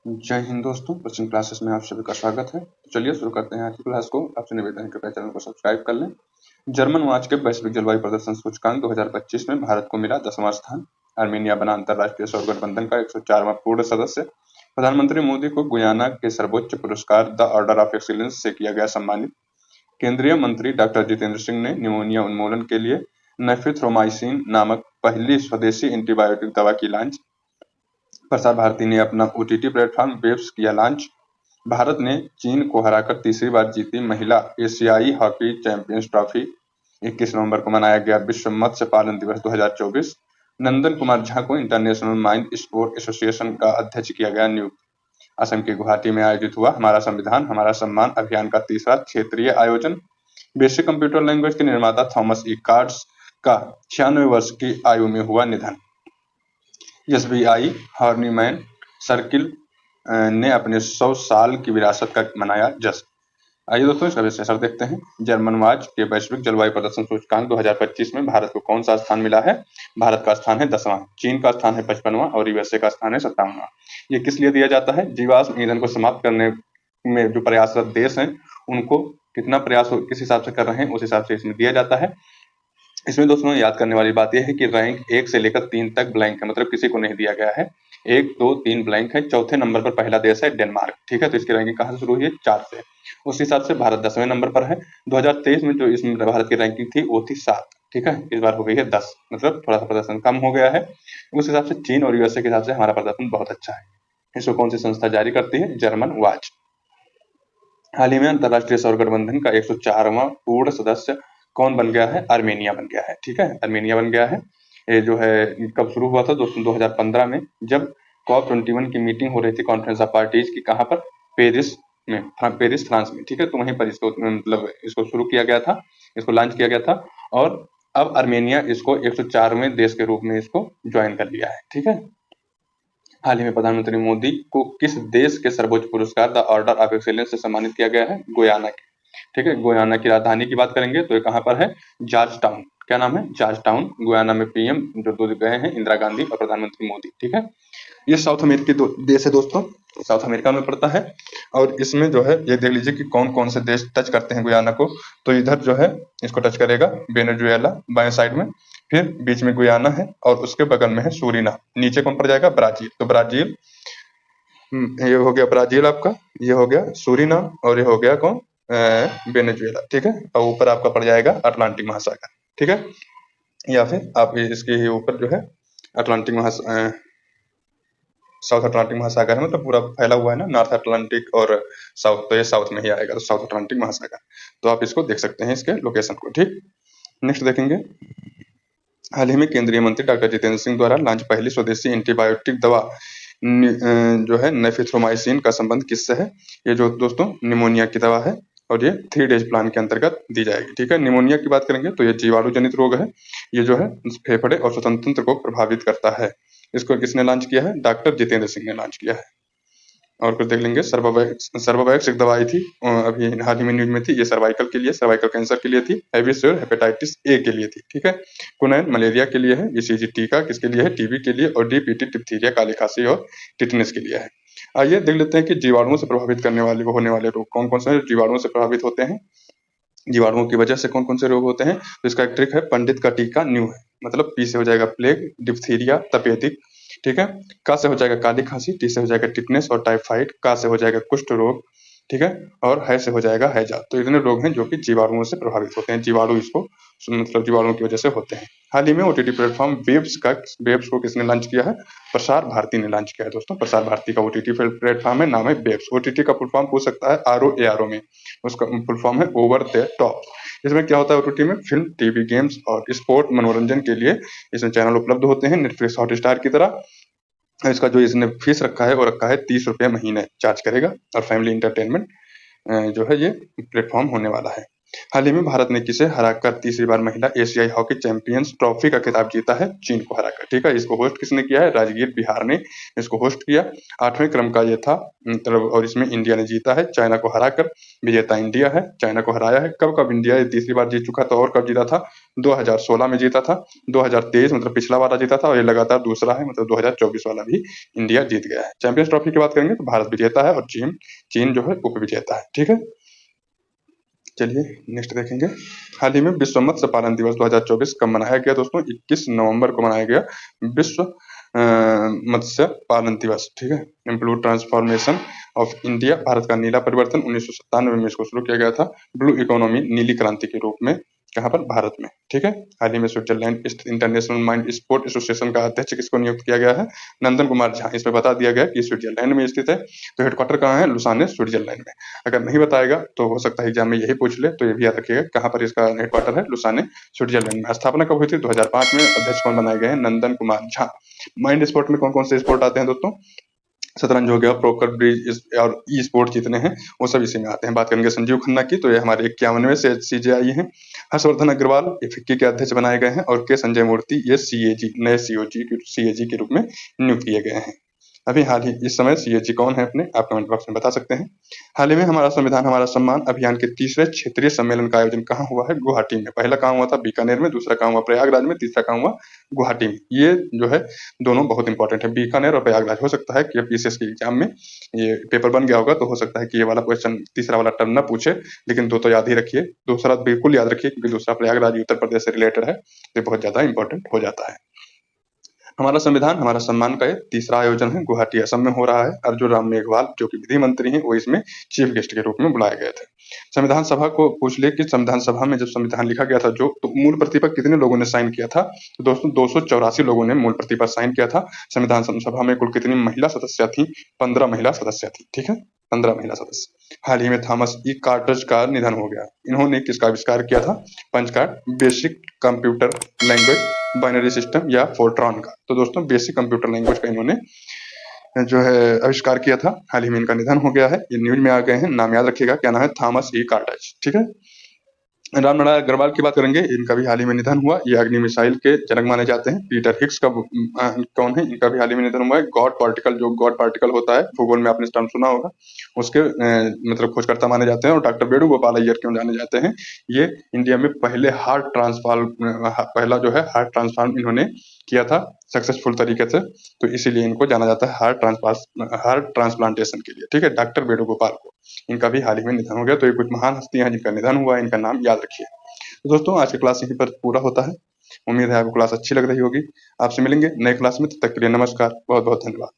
जय हिंद दोस्तों, coaching classes में आप सभी का स्वागत है। तो चलिए शुरू करते हैं आज की क्लास को। आपसे निवेदन है कृपया चैनल को सब्सक्राइब कर लें। जर्मन वाच के वैश्विक जलवायु प्रदर्शन सूचकांक 2025 में भारत को मिला 10वां स्थान। आर्मेनिया बना अंतर्राष्ट्रीय सौर गठबंधन का 104वां पूर्ण सदस्य। प्रधानमंत्री मोदी को गुयाना के सर्वोच्च पुरस्कार द ऑर्डर ऑफ एक्सीलेंस से किया गया सम्मानित। केंद्रीय मंत्री डॉक्टर जितेंद्र सिंह ने निमोनिया उन्मूलन के लिए नेफिथ्रोमाइसिन नामक पहली स्वदेशी एंटीबायोटिक दवा की लॉन्च। प्रसार भारती ने अपना ओटीटी प्लेटफॉर्म वेब्स किया लॉन्च। भारत ने चीन को हराकर तीसरी बार जीती महिला एशियाई हॉकी चैंपियंस ट्रॉफी। 21 नवंबर को मनाया गया विश्व मत्स्य पालन दिवस 2024। नंदन कुमार झा को इंटरनेशनल माइंड स्पोर्ट एसोसिएशन का अध्यक्ष किया गया नियुक्त। असम के गुवाहाटी में आयोजित हुआ हमारा संविधान हमारा सम्मान अभियान का तीसरा क्षेत्रीय आयोजन। बेसिक कंप्यूटर लैंग्वेज के निर्माता थॉमस ई कार्ड्स का 96 वर्ष की आयु में हुआ निधन। एसबीआई हॉर्निमैन सर्किल ने अपने 100 साल की विरासत का मनाया जश्न। आइए दोस्तों इसका विश्लेषण देखते हैं। जर्मन वाच के वैश्विक जलवायु प्रदर्शन सूचकांक 2025 में भारत को कौन सा स्थान मिला है? भारत का स्थान है 10वां, चीन का स्थान है 55वां और यूएसए का स्थान है 57वां। ये किस लिए दिया जाता है? जीवाश्म ईंधन को समाप्त करने में जो प्रयासरत देश हैं उनको कितना प्रयास किस हिसाब से कर रहे हैं उस हिसाब से इसमें दिया जाता है। इसमें दोस्तों याद करने वाली बात यह है कि रैंक 1 से लेकर 3 तक ब्लैंक है, मतलब किसी को नहीं दिया गया है। 1, 2, 3 ब्लैंक है। चौथे नंबर पर पहला देश है डेनमार्क। ठीक है, तो इसकी रैंकिंग कहाँ से शुरू हुई है? 4 से। उस हिसाब से भारत 10वें नंबर पर है। 2023 में जो इसमें भारत की रैंकिंग थी वो थी 7। ठीक है, इस बार हो गई है 10, मतलब थोड़ा सा प्रदर्शन कम हो गया है। उस हिसाब से चीन और यूएसए के हिसाब से हमारा प्रदर्शन बहुत अच्छा है। इसको कौन सी संस्था जारी करती है? German watch. हाल ही में अंतर्राष्ट्रीय सौर गठबंधन का 104वां पूर्ण सदस्य कौन बन गया है? आर्मेनिया बन गया है। ठीक है, आर्मेनिया बन गया है। ये जो है कब शुरू हुआ था दोस्तों? 2015 में, जब COP21 की मीटिंग हो रही थी कॉन्फ्रेंस ऑफ पार्टीज की। कहाँ पर? पेरिस में, पेरिस फ्रांस में। ठीक है, तो वहीं पर इसको मतलब इसको शुरू किया गया था, इसको लॉन्च किया गया था। और अब आर्मेनिया इसको 104वें देश के रूप में इसको ज्वाइन कर लिया है। ठीक है, हाल ही में प्रधानमंत्री मोदी को किस देश के सर्वोच्च पुरस्कार द ऑर्डर ऑफ एक्सीलेंस से सम्मानित किया गया है? गुयाना के। ठीक है, गुयाना की राजधानी की बात करेंगे तो ये कहाँ पर है? George town. क्या नाम है? George town. गुयाना में पीएम जो दो गए हैं, इंदिरा गांधी और प्रधानमंत्री मोदी। ठीक है, ये साउथ अमेरिकी देश है दोस्तों, साउथ अमेरिका में पड़ता है। और इसमें जो है ये देख लीजिए कि कौन कौन से देश टच करते हैं गुयाना को। तो इधर जो है इसको टच करेगा वेनेजुएला बाएं साइड में, फिर बीच में गुयाना है और उसके बगल में है सूरीनाम। नीचे कौन पड़ जाएगा? ब्राजील। तो ब्राजील, ये हो गया ब्राजील आपका, ये हो गया सूरीनाम और ये हो गया कौन? वेनेजुएला। ठीक है, और ऊपर आपका पड़ जाएगा अटलांटिक महासागर। ठीक है, या फिर आप इसके ही ऊपर जो है अटलांटिक साउथ अटलांटिक महासागर है, मतलब पूरा फैला हुआ है ना, नॉर्थ अटलांटिक और साउथ, तो ये साउथ में ही आएगा, तो साउथ अटलांटिक महासागर। तो आप इसको देख सकते हैं इसके लोकेशन को। ठीक, नेक्स्ट देखेंगे। हाल ही में केंद्रीय मंत्री डॉक्टर जितेंद्र सिंह द्वारा लॉन्च पहली स्वदेशी एंटीबायोटिक दवा जो है नेफिथ्रोमाइसिन का संबंध किससे है? ये जो दोस्तों निमोनिया की दवा है और ये 3 डेज प्लान के अंतर्गत दी जाएगी। ठीक है, निमोनिया की बात करेंगे तो ये जीवाणु जनित रोग है। ये जो है फेफड़े और श्वसन तंत्र को प्रभावित करता है। इसको किसने लॉन्च किया है? डॉक्टर जितेंद्र सिंह ने लॉन्च किया है। और कुछ देख लेंगे। सर्वोवैक्स एक दवाई थी, अभी हाल ही में न्यूज में थी। ये सर्वाइकल के लिए, सर्वाइकल कैंसर के लिए थी। एविश्योर हेपेटाइटिस ए के लिए थी। ठीक है, कुनैन मलेरिया के लिए है। बीसीजी टीका किसके लिए है? टीबी के लिए। और डीपीटी डिप्थीरिया, काली खांसी और टिटनेस के लिए है। आइए देख लेते हैं कि जीवाणुओं से प्रभावित करने वाले होने वाले रोग कौन कौन से हैं, जीवाणुओं से प्रभावित होते हैं। जीवाणुओं की वजह से कौन कौन से रोग होते हैं? तो इसका एक ट्रिक है, पंडित का टीका न्यू है। मतलब पी से हो जाएगा प्लेग, डिप्थीरिया, तपेदिक। ठीक है, का से हो जाएगा काली खांसी, टी से हो जाएगा टिटनेस और टाइफाइड, का से हो जाएगा कुष्ठ रोग। ठीक है, और है से हो जाएगा हैजा। तो इतने रोग हैं जो कि जीवाणुओं से प्रभावित होते हैं। जीवाणु इसको मतलब जीवाणुओं की वजह से होते हैं। हाल ही में ओटीटी प्लेटफॉर्म वेब्स को किसने लॉन्च किया है? प्रसार भारती ने लॉन्च किया है दोस्तों। प्रसार भारती का ओटीटी प्लेटफॉर्म है, नाम है वेब्स। ओटीटी का फुल फॉर्म पूछ सकता है, ROARO में। उसका फुल फॉर्म है ओवर द टॉप। इसमें क्या होता है? ओटीटी में फिल्म, टीवी, गेम्स और स्पोर्ट मनोरंजन के लिए इसमें चैनल उपलब्ध होते हैं, नेटफ्लिक्स हॉटस्टार की तरह। इसका जो इसने फीस रखा है वो रखा है 30 रुपये महीने चार्ज करेगा। और फैमिली इंटरटेनमेंट जो है ये प्लेटफॉर्म होने वाला है। हाल ही में भारत ने किसे हराकर तीसरी बार महिला एशियाई हॉकी चैंपियंस ट्रॉफी का खिताब जीता है? चीन को हराकर। ठीक है, इसको होस्ट किसने किया है? राजगीर बिहार ने इसको होस्ट किया। 8वें क्रम का ये था मतलब, और इसमें इंडिया ने जीता है चाइना को हराकर। विजेता इंडिया है, चाइना को हराया है। कब कब इंडिया ये तीसरी बार जीत चुका था और कब जीता था? 2016 में जीता था, 2023 मतलब पिछला वाला जीता था, और ये लगातार दूसरा है मतलब 2024 वाला भी इंडिया जीत गया है। चैंपियंस ट्रॉफी की बात करेंगे तो भारत विजेता है और चीन चीन जो है उप विजेता है। ठीक है, चलिए नेक्स्ट देखेंगे। हाल ही में विश्व मत्स्य पालन दिवस 2024 कब मनाया गया दोस्तों? 21 नवंबर को मनाया गया विश्व मत्स्य पालन दिवस। ठीक है, blue transformation of India, Bharat का नीला परिवर्तन 1997 में इसको शुरू किया गया था। ब्लू इकोनॉमी, नीली क्रांति के रूप में, कहाँ पर? भारत में। ठीक है, हाल ही में स्विट्जरलैंड स्थित इंटरनेशनल माइंड स्पोर्ट एसोसिएशन का अध्यक्ष किसको नियुक्त किया गया है? नंदन कुमार झा। इसमें बता दिया गया कि स्विट्जरलैंड में स्थित है, तो हेडक्वार्टर कहाँ है? लुसाने, स्विट्जरलैंड में। अगर नहीं बताएगा तो हो सकता है एग्जाम में यही पूछ ले, तो ये भी याद रखिएगा कहाँ पर इसका हेडक्वार्टर है? लुसाने, स्विट्जरलैंड में। स्थापना कब हुई थी? 2005 में। अध्यक्ष कौन बनाए गए हैं? नंदन कुमार झा। माइंड स्पोर्ट में कौन कौन से स्पोर्ट आते हैं दोस्तों? शतरंज हो गया, पोकर, ब्रिज और ई स्पोर्ट जितने हैं वो सब इसी में आते हैं। बात करेंगे संजीव खन्ना की, तो ये हमारे 51वें से CJI हैं। हर्षवर्धन अग्रवाल ये फिक्की के अध्यक्ष बनाए गए हैं, और के संजय मूर्ति ये CAG नए CAG के रूप में नियुक्त किए गए हैं। अभी हाल ही इस समय CAG कौन है अपने, आप कमेंट बॉक्स में बता सकते हैं। हाल ही में हमारा संविधान हमारा सम्मान अभियान के तीसरे क्षेत्रीय सम्मेलन का आयोजन कहाँ हुआ है? गुवाहाटी में। पहला कहाँ हुआ था? बीकानेर में। दूसरा कहाँ हुआ? प्रयागराज में। तीसरा कहाँ हुआ? गुवाहाटी में। ये जो है दोनों बहुत इंपॉर्टेंट है, बीकानेर और प्रयागराज। हो सकता है कि PCS के एग्जाम में ये पेपर बन गया होगा, तो हो सकता है कि ये वाला क्वेश्चन तीसरा वाला टर्म ना पूछे, लेकिन दो तो याद ही रखिए। दूसरा बिल्कुल याद रखिए, क्योंकि दूसरा प्रयागराज उत्तर प्रदेश से रिलेटेड है, ये बहुत ज्यादा इंपॉर्टेंट हो जाता है। हमारा संविधान हमारा सम्मान का ये तीसरा आयोजन है, गुवाहाटी असम में हो रहा है। अर्जुन राम मेघवाल जो कि विधि मंत्री हैं, वो इसमें चीफ गेस्ट के रूप में बुलाए गए थे। संविधान सभा को पूछ ले कि संविधान सभा में जब संविधान लिखा गया था जो, तो मूल प्रति पर कितने लोगों ने साइन किया था? तो दोस्तों 284 लोगों ने मूल प्रति पर साइन किया था। संविधान सभा में कुल कितनी महिला सदस्य थी? 15 महिला सदस्य थी। ठीक है, 15 महिला सदस्य। हाल ही में थॉमस ई कार्टज का निधन हो गया। इन्होंने किसका आविष्कार किया था? पंच का basic computer language, binary system या फोर्ट्रॉन का। तो दोस्तों बेसिक कंप्यूटर लैंग्वेज का इन्होंने जो है आविष्कार किया था। हाल ही में इनका निधन हो गया है, ये न्यूज में आ गए हैं। नाम याद रखिएगा, क्या नाम है? थॉमस ई कार्टज। ठीक है, रामनारायण अग्रवाल की बात करेंगे, इनका भी हाल ही में निधन हुआ। ये अग्नि मिसाइल के जनक माने जाते हैं। पीटर हिग्स का कौन है? इनका भी हाल ही में निधन हुआ है। गॉड पार्टिकल, जो गॉड पार्टिकल होता है, भूगोल में आपने टर्म सुना होगा, उसके मतलब खोजकर्ता माने जाते हैं। और डॉक्टर बेणु गोपाल अय्यर क्यों जाने जाते हैं? ये इंडिया में पहला जो है हार्ट ट्रांसफार्म इन्होंने किया था सक्सेसफुल तरीके से, तो इसीलिए इनको जाना जाता है हार्ट ट्रांसप्लांटेशन के लिए। ठीक है, डॉक्टर वेणुगोपाल को, इनका भी हाल ही में निधन हो गया। तो ये कुछ महान हस्तियां हैं जिनका निधन हुआ है, इनका नाम याद रखिए। तो दोस्तों आज की क्लास यहीं पर पूरा होता है। उम्मीद है आपको क्लास अच्छी लग रही होगी। आपसे मिलेंगे नए क्लास में, तब तक के लिए नमस्कार, बहुत बहुत धन्यवाद।